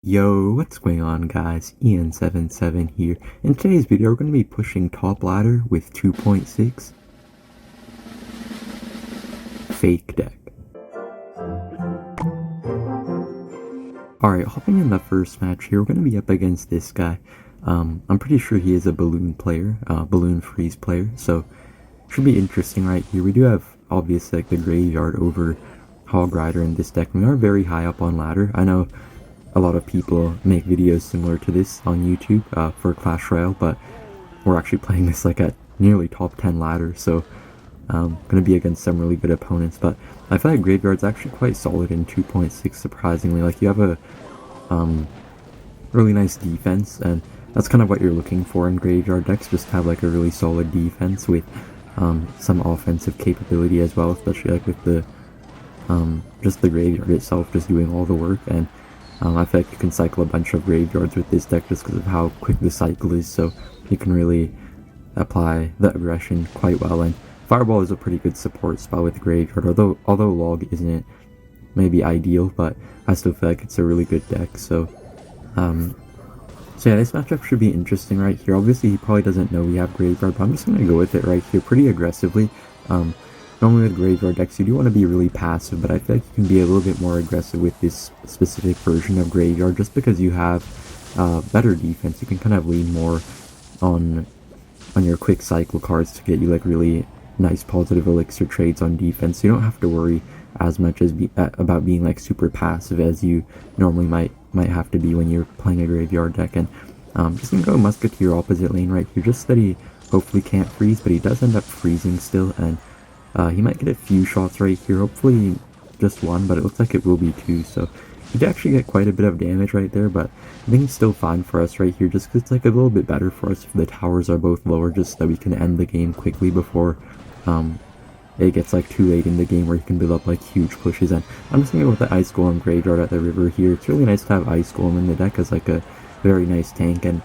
Yo, what's going on guys? Ian77 here. In today's video we're going to be pushing top ladder with 2.6 fake deck. Alright, hopping in the first match here, we're going to be up against this guy. I'm pretty sure he is a balloon player, balloon freeze player, so should be interesting right here. We do have obviously like the graveyard over Hog Rider in this deck. We are very high up on ladder. I know a lot of people make videos similar to this on YouTube for Clash Royale, but we're actually playing this like at nearly top 10 ladder, so gonna be against some really good opponents. But I feel like Graveyard's actually quite solid in 2.6, surprisingly. Like, you have a really nice defense, and that's kind of what you're looking for in Graveyard decks, just have like a really solid defense with some offensive capability as well, especially like with the just the Graveyard itself just doing all the work. And I feel like you can cycle a bunch of graveyards with this deck just because of how quick the cycle is, so you can really apply the aggression quite well. And Fireball is a pretty good support spell with Graveyard, although Log isn't maybe ideal, but I still feel like it's a really good deck. So yeah, this matchup should be interesting right here. Obviously he probably doesn't know we have Graveyard, but I'm just gonna go with it right here pretty aggressively. Normally with Graveyard decks, you do want to be really passive, but I feel like you can be a little bit more aggressive with this specific version of Graveyard, just because you have better defense. You can kind of lean more on your quick cycle cards to get you like really nice positive elixir trades on defense. You don't have to worry as much as about being like super passive as you normally might have to be when you're playing a Graveyard deck. And just gonna go Musketeer opposite lane right here, just that he hopefully can't freeze, but he does end up freezing still, and he might get a few shots right here, hopefully just one, but it looks like it will be two, so he did actually get quite a bit of damage right there. But I think it's still fine for us right here, just because it's like a little bit better for us if the towers are both lower, just so that we can end the game quickly before it gets like too late in the game where you can build up like huge pushes. And I'm just gonna go with the Ice Golem Graveyard at the river here. It's really nice to have Ice Golem in the deck as like a very nice tank, and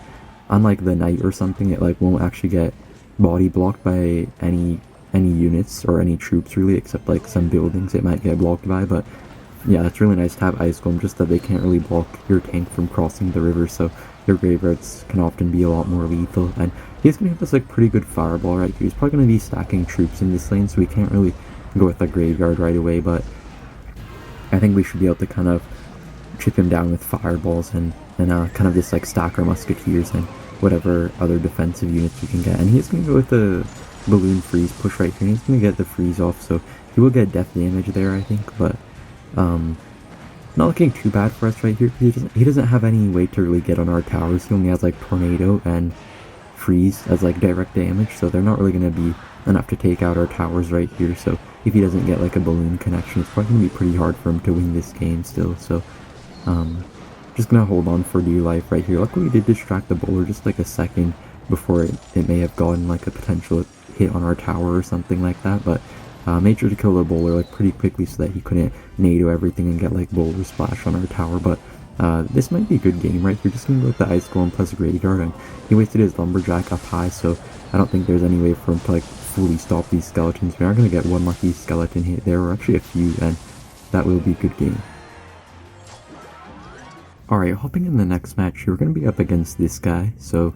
unlike the Knight or something, it like won't actually get body blocked by any units or any troops really, except like some buildings it might get blocked by. But yeah, it's really nice to have Ice Golem, just that they can't really block your tank from crossing the river, so your graveyards can often be a lot more lethal. And he's gonna give us like pretty good Fireball right here. He's probably gonna be stacking troops in this lane, so we can't really go with a Graveyard right away, but I think we should be able to kind of chip him down with Fireballs and kind of just like stack our Musketeers and whatever other defensive units we can get. And he's gonna go with the balloon freeze push right here, and he's gonna get the freeze off, so he will get death damage there, I think. But not looking too bad for us right here. He doesn't have any way to really get on our towers. He only has like Tornado and freeze as like direct damage, so they're not really gonna be enough to take out our towers right here. So if he doesn't get like a balloon connection, it's probably gonna be pretty hard for him to win this game still. So just gonna hold on for dear life right here. Luckily we did distract the bowler just like a second before it may have gotten like a potential hit on our tower or something like that, but made sure to kill the bowler like pretty quickly so that he couldn't NATO everything and get like bowler splash on our tower. But this might be a good game right here. Just gonna go with the Ice Golem plus Graveyard, and he wasted his Lumberjack up high, so I don't think there's any way for him to like fully stop these skeletons. We are gonna get one lucky skeleton hit there, or actually a few, and that will be a good game. Alright, hopping in the next match here, we're gonna be up against this guy, so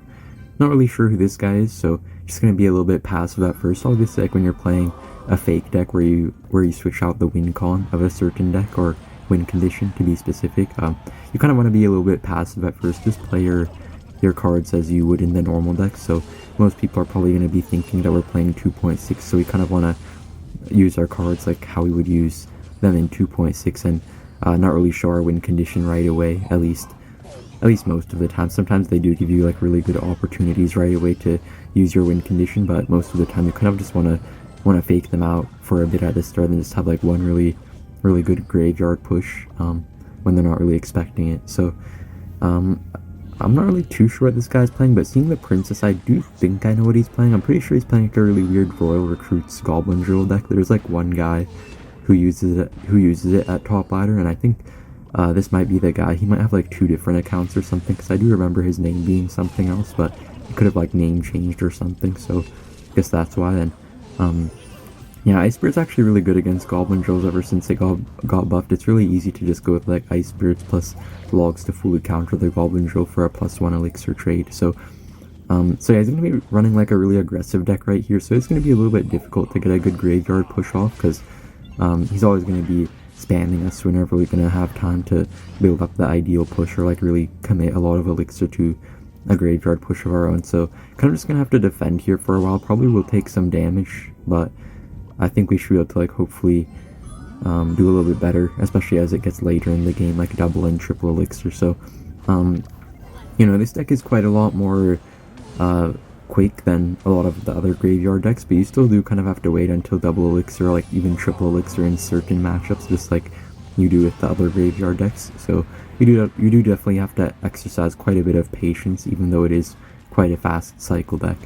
not really sure who this guy is, so just gonna be a little bit passive at first. Obviously, like when you're playing a fake deck where you switch out the win con of a certain deck, or win condition to be specific, you kind of want to be a little bit passive at first. Just play your cards as you would in the normal deck. So most people are probably going to be thinking that we're playing 2.6, so we kind of want to use our cards like how we would use them in 2.6, and not really show our win condition right away, at least most of the time. Sometimes they do give you like really good opportunities right away to use your win condition, but most of the time you kind of just want to fake them out for a bit at the start and just have like one really good graveyard push when they're not really expecting it. So I'm not really too sure what this guy's playing, but seeing the princess, I do think I know what he's playing. I'm pretty sure he's playing like a really weird Royal Recruits Goblin Drill deck. There's like one guy who uses it at top ladder, and I think this might be the guy. He might have like two different accounts or something, because I do remember his name being something else, but he could have like name changed or something, so I guess that's why. And Yeah, Ice Spirit's actually really good against Goblin Drills ever since they got buffed. It's really easy to just go with like Ice Spirits plus Logs to fully counter the Goblin Drill for a +1 elixir trade. So yeah, he's going to be running like a really aggressive deck right here, so it's going to be a little bit difficult to get a good graveyard push off, because he's always going to be spamming us whenever we're going to have time to build up the ideal push or like really commit a lot of elixir to a graveyard push of our own. So kind of just going to have to defend here for a while. Probably will take some damage, but I think we should be able to like hopefully do a little bit better, especially as it gets later in the game, like double and triple elixir. So you know, this deck is quite a lot more quick than a lot of the other graveyard decks, but you still do kind of have to wait until double elixir or like even triple elixir in certain matchups, just like you do with the other graveyard decks. So you do definitely have to exercise quite a bit of patience, even though it is quite a fast cycle deck.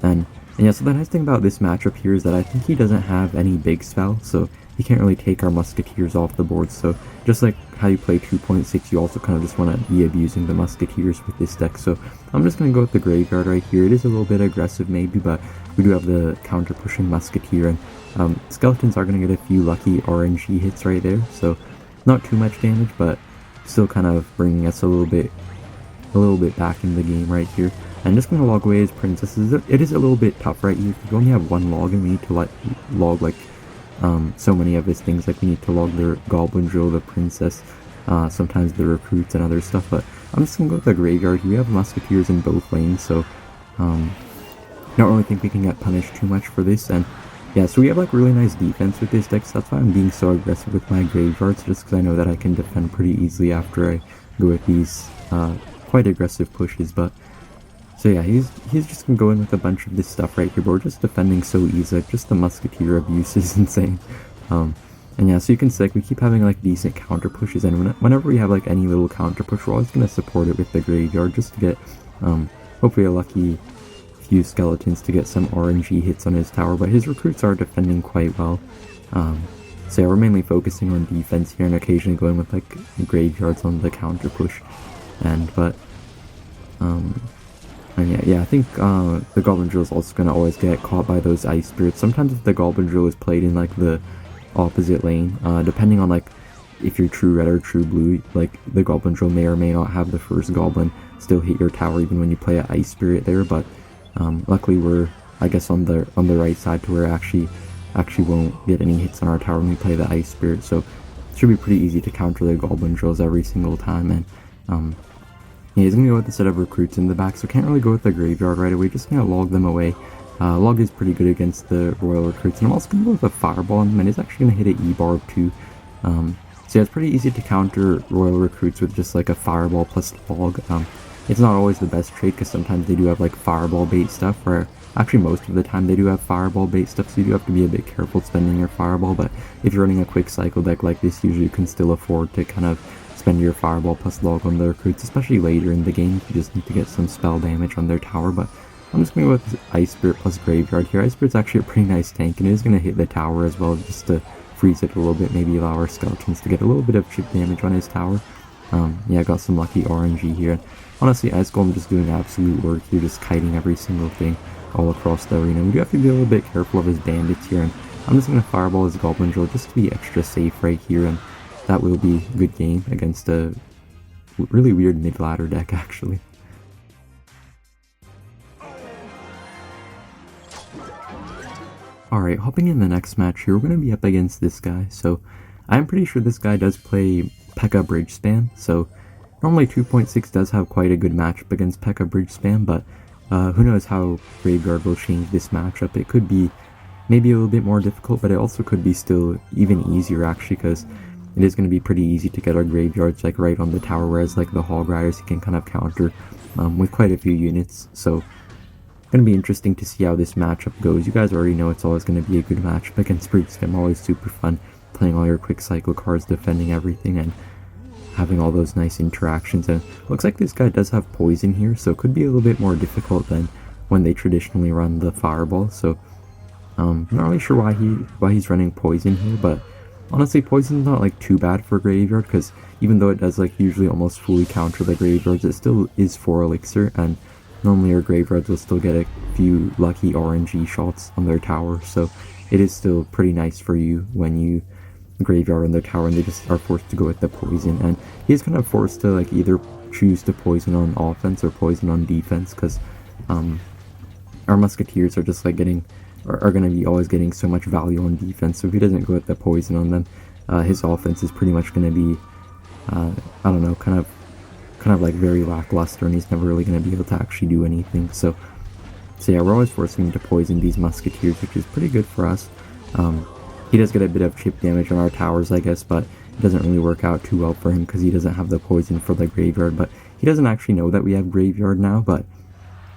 And yeah, so the nice thing about this matchup here is that I think he doesn't have any big spell, so he can't really take our Musketeers off the board. So just like how you play 2.6, you also kind of just want to be abusing the Musketeers with this deck. So I'm just going to go with the Graveyard right here. It is a little bit aggressive maybe, but we do have the counter pushing Musketeer, and Skeletons are going to get a few lucky RNG hits right there. So not too much damage, but still kind of bringing us a little bit back in the game right here. I'm just going to log away his princesses. It is a little bit tough right here. You only have one log and we need to log like so many of his things. Like we need to log the Goblin Drill, the Princess, sometimes the recruits and other stuff. But I'm just going to go with the Graveyard here. We have Musketeers in both lanes, so don't really think we can get punished too much for this. And yeah, so we have like really nice defense with this deck, so that's why I'm being so aggressive with my Graveyards, just because I know that I can defend pretty easily after I go with these quite aggressive pushes. But so yeah, he's just gonna go in with a bunch of this stuff right here, but we're just defending so easy. Like, just the Musketeer abuse is insane. And yeah, so you can see like we keep having like decent counter pushes, and whenever we have like any little counter push, we're always gonna support it with the Graveyard just to get hopefully a lucky few skeletons to get some RNG hits on his tower. But his recruits are defending quite well. So yeah, we're mainly focusing on defense here and occasionally going with like Graveyards on the counter push. And yeah, I think the Goblin Drill is also going to always get caught by those Ice Spirits. Sometimes if the Goblin Drill is played in like the opposite lane, depending on like if you're true red or true blue, like the Goblin Drill may or may not have the first Goblin still hit your tower even when you play an Ice Spirit there. But luckily we're, I guess, on the right side to where actually won't get any hits on our tower when we play the Ice Spirit. So it should be pretty easy to counter the Goblin Drills every single time. And yeah, he's going to go with a set of recruits in the back, so can't really go with the Graveyard right away, just going to log them away. Log is pretty good against the Royal Recruits, and I'm also going to go with a Fireball on them, and he's actually going to hit an E-Bar of 2. So yeah, it's pretty easy to counter Royal Recruits with just like a Fireball plus Log. It's not always the best trade, because sometimes they do have like Fireball bait stuff, where actually most of the time they do have Fireball bait stuff, so you do have to be a bit careful spending your Fireball. But if you're running a quick cycle deck like this, usually you can still afford to kind of spend your Fireball plus Log on the recruits, especially later in the game if you just need to get some spell damage on their tower. But I'm just going to go with Ice Spirit plus Graveyard here. Ice Spirit's actually a pretty nice tank, and it is going to hit the tower as well, just to freeze it a little bit, maybe allow our Skeletons to get a little bit of chip damage on his tower. Yeah, I got some lucky RNG here. Honestly, Ice Golem just doing absolute work here, just kiting every single thing all across the arena. We do have to be a little bit careful of his bandits here, and I'm just going to Fireball his Goblin Drill just to be extra safe right here, and that will be a good game against a really weird mid-ladder deck, actually. Alright, hopping in the next match here, we're going to be up against this guy. So I'm pretty sure this guy does play Pekka Bridge Spam, so normally 2.6 does have quite a good matchup against Pekka Bridge Spam, but who knows how Graveyard will change this matchup. It could be maybe a little bit more difficult, but it also could be still even easier actually, because it is going to be pretty easy to get our Graveyards like right on the tower, whereas like the Hog Riders you can kind of counter with quite a few units. So going to be interesting to see how this matchup goes. You guys already know it's always going to be a good matchup against Bridge Spam. Always super fun playing all your quick cycle cards, defending everything, and having all those nice interactions. And looks like this guy does have poison here, so it could be a little bit more difficult than when they traditionally run the Fireball. So I'm not really sure why he's running poison here, but honestly, poison's not like too bad for Graveyard, because even though it does like usually almost fully counter the Graveyards, it still is 4 elixir, and normally our Graveyards will still get a few lucky RNG shots on their tower. So it is still pretty nice for you when you graveyard on their tower and they just are forced to go with the poison, and he's kind of forced to like either choose to poison on offense or poison on defense, because our musketeers are just like are going to be always getting so much value on defense. So if he doesn't go with the poison on them, his offense is pretty much going to be I don't know, kind of like very lackluster, and he's never really going to be able to actually do anything. So yeah, we're always forcing him to poison these musketeers, which is pretty good for us. He does get a bit of chip damage on our towers, I guess, but it doesn't really work out too well for him because he doesn't have the poison for the graveyard. But he doesn't actually know that we have graveyard now, but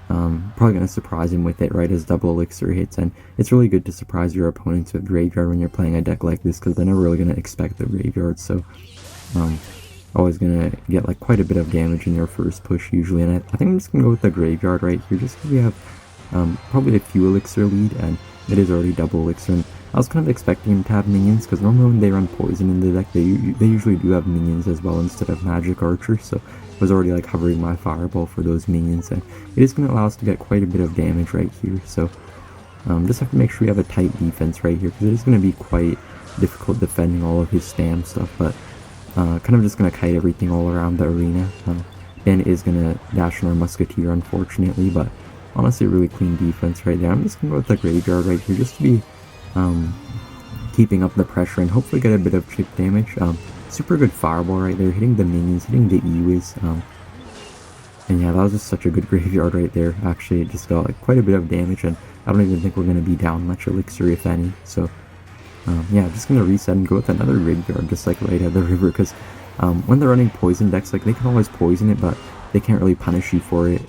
probably going to surprise him with it right as double elixir hits. And it's really good to surprise your opponents with graveyard when you're playing a deck like this, because they're never really going to expect the graveyard. So always going to get like quite a bit of damage in your first push usually. And I think I'm just going to go with the graveyard right here, just because we have probably a few elixir lead, and it is already double elixir. And I was kind of expecting him to have minions, because normally when they run poison in the deck, they usually do have minions as well instead of magic archers. So I was already like hovering my fireball for those minions, and it is going to allow us to get quite a bit of damage right here. So just have to make sure we have a tight defense right here, because it is going to be quite difficult defending all of his spam stuff. But kind of just going to kite everything all around the arena. Ben is going to dash on our musketeer, unfortunately, but honestly, really clean defense right there. I'm just going to go with the graveyard right here, just to be keeping up the pressure and hopefully get a bit of chip damage. Super good fireball right there, hitting the minions, hitting the E-Wiz. And yeah, that was just such a good graveyard right there. Actually, it just got like quite a bit of damage, and I don't even think we're going to be down much elixir, if any. So yeah, just going to reset and go with another graveyard, just like right at the river, because when they're running poison decks, like they can always poison it, but they can't really punish you for it,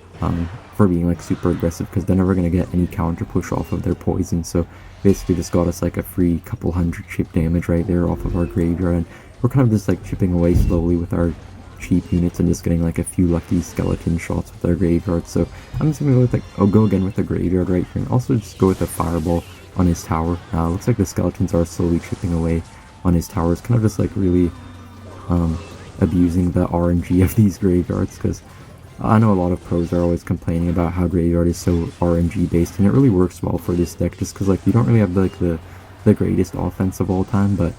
for being like super aggressive, because they're never going to get any counter push off of their poison. So basically just got us like a free couple hundred chip damage right there off of our graveyard, and we're kind of just like chipping away slowly with our cheap units and just getting like a few lucky skeleton shots with our graveyard. So I'm just gonna go with like, I'll go again with the graveyard right here, and also just go with a fireball on his tower. Looks like the skeletons are slowly chipping away on his towers, kind of just like really abusing the RNG of these graveyards, because I know a lot of pros are always complaining about how graveyard is so RNG based, and it really works well for this deck, just because like you don't really have like the greatest offense of all time, but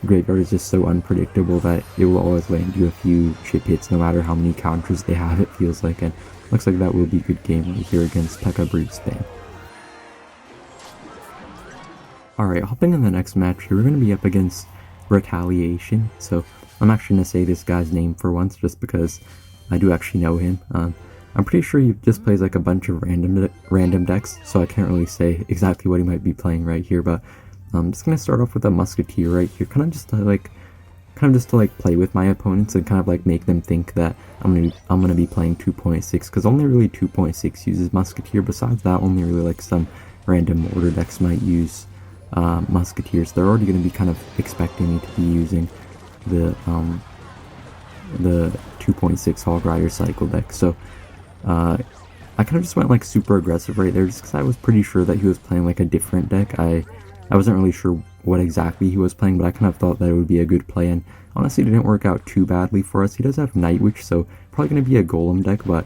graveyard is just so unpredictable that it will always land you a few chip hits no matter how many counters they have, it feels like. And looks like that will be a good game right here against Pekka Spam. Alright, hopping in the next match here, we're going to be up against Retaliation. So I'm actually going to say this guy's name for once, just because I do actually know him. I'm pretty sure he just plays like a bunch of random decks, so I can't really say exactly what he might be playing right here, but I'm just gonna start off with a musketeer right here, kind of just to like play with my opponents and kind of like make them think that I'm gonna be playing 2.6, because only really 2.6 uses musketeer. Besides that, only really like some random mortar decks might use musketeers. They're already gonna be kind of expecting me to be using the 2.6 Hog Rider cycle deck. So I kind of just went like super aggressive right there, just because I was pretty sure that he was playing like a different deck. I wasn't really sure what exactly he was playing, but I kind of thought that it would be a good play, and honestly it didn't work out too badly for us. He does have Night Witch, so probably going to be a Golem deck, but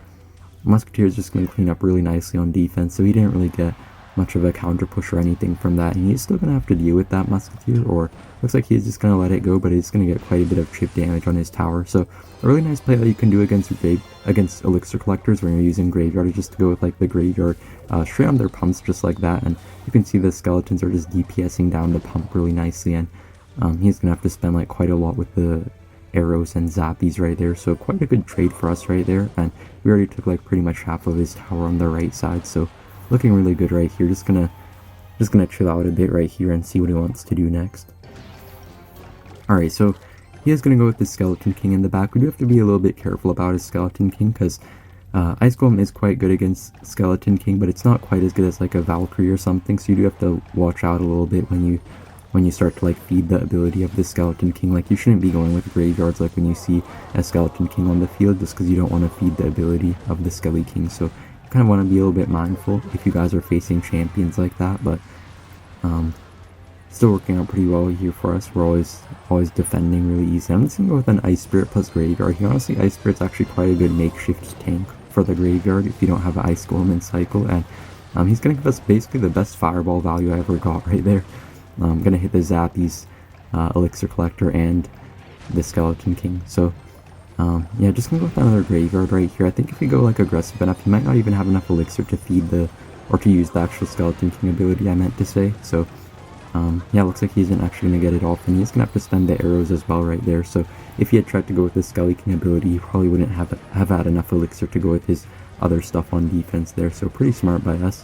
Musketeer is just going to clean up really nicely on defense, so he didn't really get much of a counter push or anything from that, and he's still going to have to deal with that Musketeer, or looks like he's just going to let it go, but he's going to get quite a bit of chip damage on his tower. So a really nice play that you can do against Elixir Collectors when you're using Graveyard is just to go with like the Graveyard straight on their pumps, just like that, and you can see the skeletons are just DPSing down the pump really nicely, and he's going to have to spend like quite a lot with the arrows and zappies right there, so quite a good trade for us right there. And we already took like pretty much half of his tower on the right side, so looking really good right here. Just gonna chill out a bit right here and see what he wants to do next. Alright, so he is gonna go with the Skeleton King in the back. We do have to be a little bit careful about his Skeleton King, because Ice Golem is quite good against Skeleton King, but it's not quite as good as like a Valkyrie or something, so you do have to watch out a little bit when you start to like feed the ability of the Skeleton King. Like you shouldn't be going with graveyards like when you see a Skeleton King on the field, just because you don't want to feed the ability of the Skelly King. So you kind of want to be a little bit mindful if you guys are facing champions like that, but still working out pretty well here for us. We're always defending really easy. I'm just gonna go with an Ice Spirit plus Graveyard here. Honestly, Ice Spirit's actually quite a good makeshift tank for the Graveyard if you don't have Ice Golem in cycle, and He's going to give us basically the best fireball value I ever got right there. I'm going to hit the Zappies, Elixir Collector, and the Skeleton King. So, yeah, just going to go with another Graveyard right here. I think if you go like aggressive enough, you might not even have enough Elixir to feed the, or to use the actual Skeleton King ability I meant to say. So, yeah, looks like he isn't actually going to get it off, and he's going to have to spend the arrows as well right there. So if he had tried to go with the Skelly King ability, he probably wouldn't have had enough Elixir to go with his other stuff on defense there. So pretty smart by us.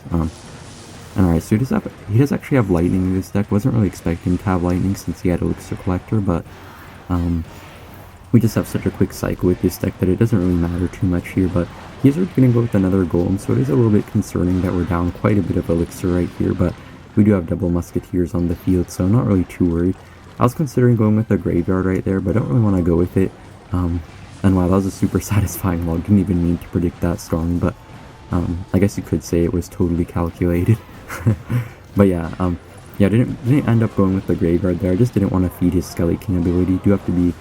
Alright, so he does actually have Lightning in this deck. Wasn't really expecting him to have Lightning since he had Elixir Collector, but we just have such a quick cycle with this deck that it doesn't really matter too much here. But he's already going to go with another Golem, so it is a little bit concerning that we're down quite a bit of Elixir right here, but we do have double Musketeers on the field, so I'm not really too worried. I was considering going with a Graveyard right there, but I don't really want to go with it. And wow, that was a super satisfying log. Didn't even mean to predict that storm, but I guess you could say it was totally calculated. But yeah, yeah, didn't end up going with the Graveyard there. I just didn't want to feed his Skelly King ability. Do have to be,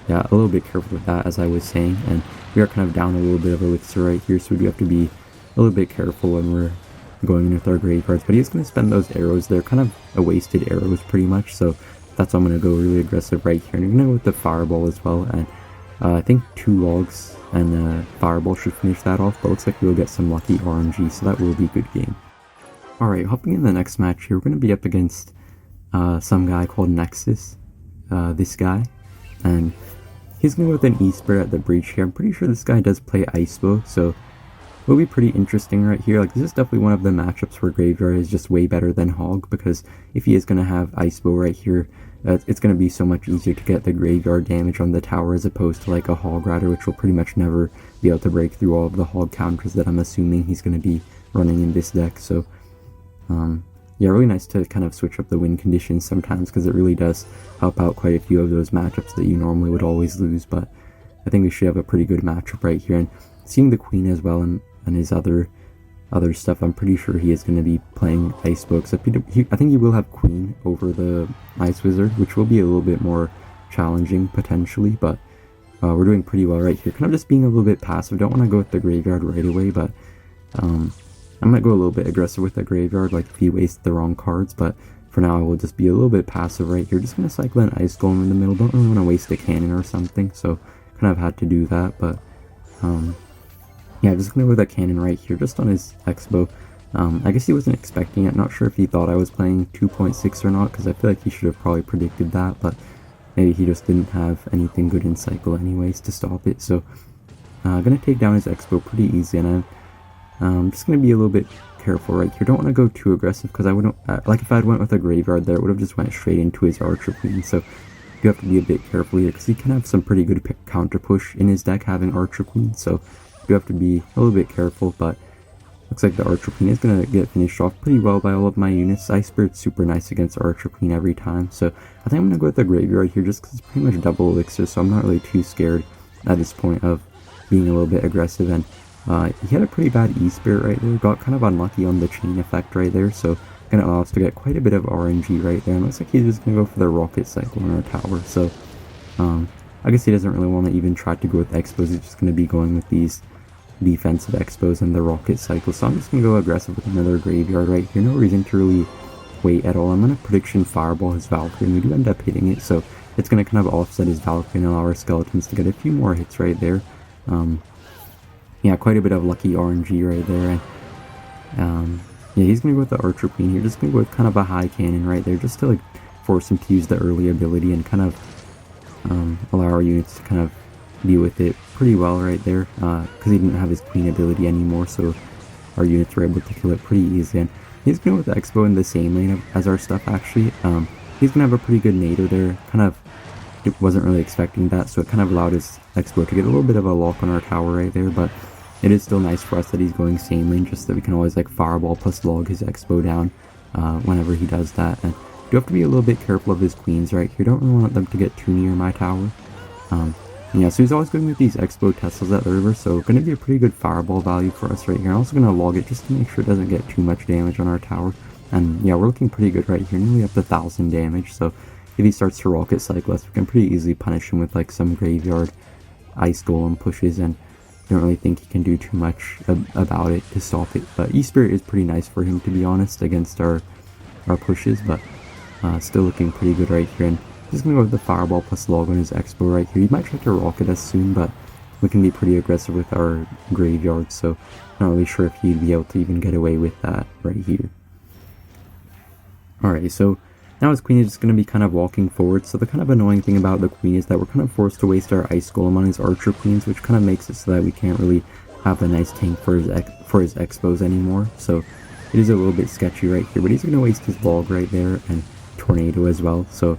yeah, a little bit careful with that, as I was saying. And we are kind of down a little bit of Elixir right here, so we do have to be a little bit careful when we're going in with our Graveyards. But he's going to spend those arrows. They're kind of a wasted arrows pretty much, so that's why I'm going to go really aggressive right here. And I'm going to go with the Fireball as well, and I think 2 logs and Fireball should finish that off, but looks like we'll get some lucky RNG, so that will be a good game. Alright, hopping in the next match here, we're going to be up against some guy called Nexus, this guy, and he's going to go with an E-Spirit at the Breach here. I'm pretty sure this guy does play Xbow, so will be pretty interesting right here. Like, this is definitely one of the matchups where Graveyard is just way better than Hog, because if he is going to have Icebow right here, it's going to be so much easier to get the Graveyard damage on the tower as opposed to like a Hog Rider, which will pretty much never be able to break through all of the Hog counters that I'm assuming he's going to be running in this deck. So yeah, really nice to kind of switch up the win conditions sometimes, because it really does help out quite a few of those matchups that you normally would always lose. But I think we should have a pretty good matchup right here, and seeing the Queen as well and his other stuff, I'm pretty sure he is going to be playing Icebow, except I think he will have Queen over the Ice Wizard, which will be a little bit more challenging potentially, but we're doing pretty well right here. Kind of just being a little bit passive. Don't want to go with the Graveyard right away, but I might go a little bit aggressive with the Graveyard, like if he wastes the wrong cards, but for now I will just be a little bit passive right here. Just going to cycle an Ice Golem in the middle. Don't really want to waste a cannon or something, so kind of had to do that, but yeah, just going to go with a cannon right here, just on his Xbow. I guess he wasn't expecting it. Not sure if he thought I was playing 2.6 or not, because I feel like he should have probably predicted that, but maybe he just didn't have anything good in cycle anyways to stop it. So I'm going to take down his Xbow pretty easy, and I'm just going to be a little bit careful right here. Don't want to go too aggressive, because I wouldn't, like if I had went with a Graveyard there, it would have just went straight into his Archer Queen, so you have to be a bit careful here, because he can have some pretty good counter push in his deck having Archer Queen, so you have to be a little bit careful. But looks like the Archer Queen is going to get finished off pretty well by all of my units. Ice Spirit's super nice against Archer Queen every time, so I think I'm going to go with the Graveyard here just because it's pretty much double Elixir, so I'm not really too scared at this point of being a little bit aggressive. And he had a pretty bad E-Spirit right there, got kind of unlucky on the chain effect right there, so going to allow us to get quite a bit of RNG right there. And looks like he's just going to go for the Rocket Cycle on our tower, so I guess he doesn't really want to even try to go with Xbows. He's just going to be going with these defensive Xbows and the Rocket Cycle, so I'm just going to go aggressive with another Graveyard right here. No reason to really wait at all. I'm going to prediction Fireball his Valkyrie, and we do end up hitting it, so it's going to kind of offset his Valkyrie and allow our Skeletons to get a few more hits right there. Yeah, quite a bit of lucky RNG right there. And yeah, he's going to go with the Archer Queen here, just going to go with kind of a high cannon right there, just to like force him to use the early ability and kind of allow our units to kind of deal with it pretty well right there, because he didn't have his Queen ability anymore, so our units were able to kill it pretty easy. And he's going to go with Xbow in the same lane as our stuff actually. He's going to have a pretty good NATO there, kind of wasn't really expecting that, so it kind of allowed his Xbow to get a little bit of a lock on our tower right there, but it is still nice for us that he's going same lane, just that we can always like Fireball plus log his Xbow down whenever he does that. And you have to be a little bit careful of his Queens right here. Don't really want them to get too near my tower. Yeah, so he's always going with these Xbow Teslas at the river, so going to be a pretty good Fireball value for us right here. I'm also going to log it just to make sure it doesn't get too much damage on our tower. And yeah, we're looking pretty good right here, nearly up to 1,000 damage, so if he starts to Rocket Cycle us, we can pretty easily punish him with like some Graveyard Ice Golem pushes. And don't really think he can do too much about it to stop it. But E-Spirit is pretty nice for him, to be honest, against our pushes, but still looking pretty good right here. And just gonna go with the Fireball plus Log on his Xbow right here. He might try to rocket us soon, but we can be pretty aggressive with our graveyard, so not really sure if he'd be able to even get away with that right here. Alright, so now his queen is just going to be kind of walking forward. So the kind of annoying thing about the queen is that we're kind of forced to waste our ice golem on his archer queens, which kind of makes it so that we can't really have a nice tank for his Xbows anymore. So it is a little bit sketchy right here, but he's going to waste his log right there and tornado as well. So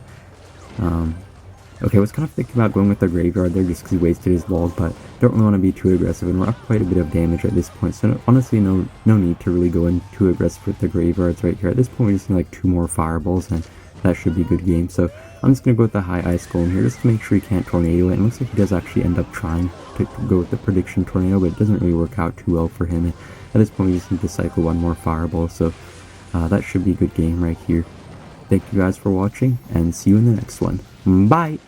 okay, I was kind of thinking about going with the graveyard there just because he wasted his log, but don't really want to be too aggressive, and we're up quite a bit of damage at this point, so honestly no need to really go in too aggressive with the graveyards right here. At this point we just need like 2 more fireballs and that should be a good game. So I'm just going to go with the high ice golem here just to make sure he can't tornado it. And it looks like he does actually end up trying to go with the prediction tornado, but it doesn't really work out too well for him. And at this point we just need to cycle 1 more fireball, so that should be a good game right here. Thank you guys for watching, and see you in the next one. Bye!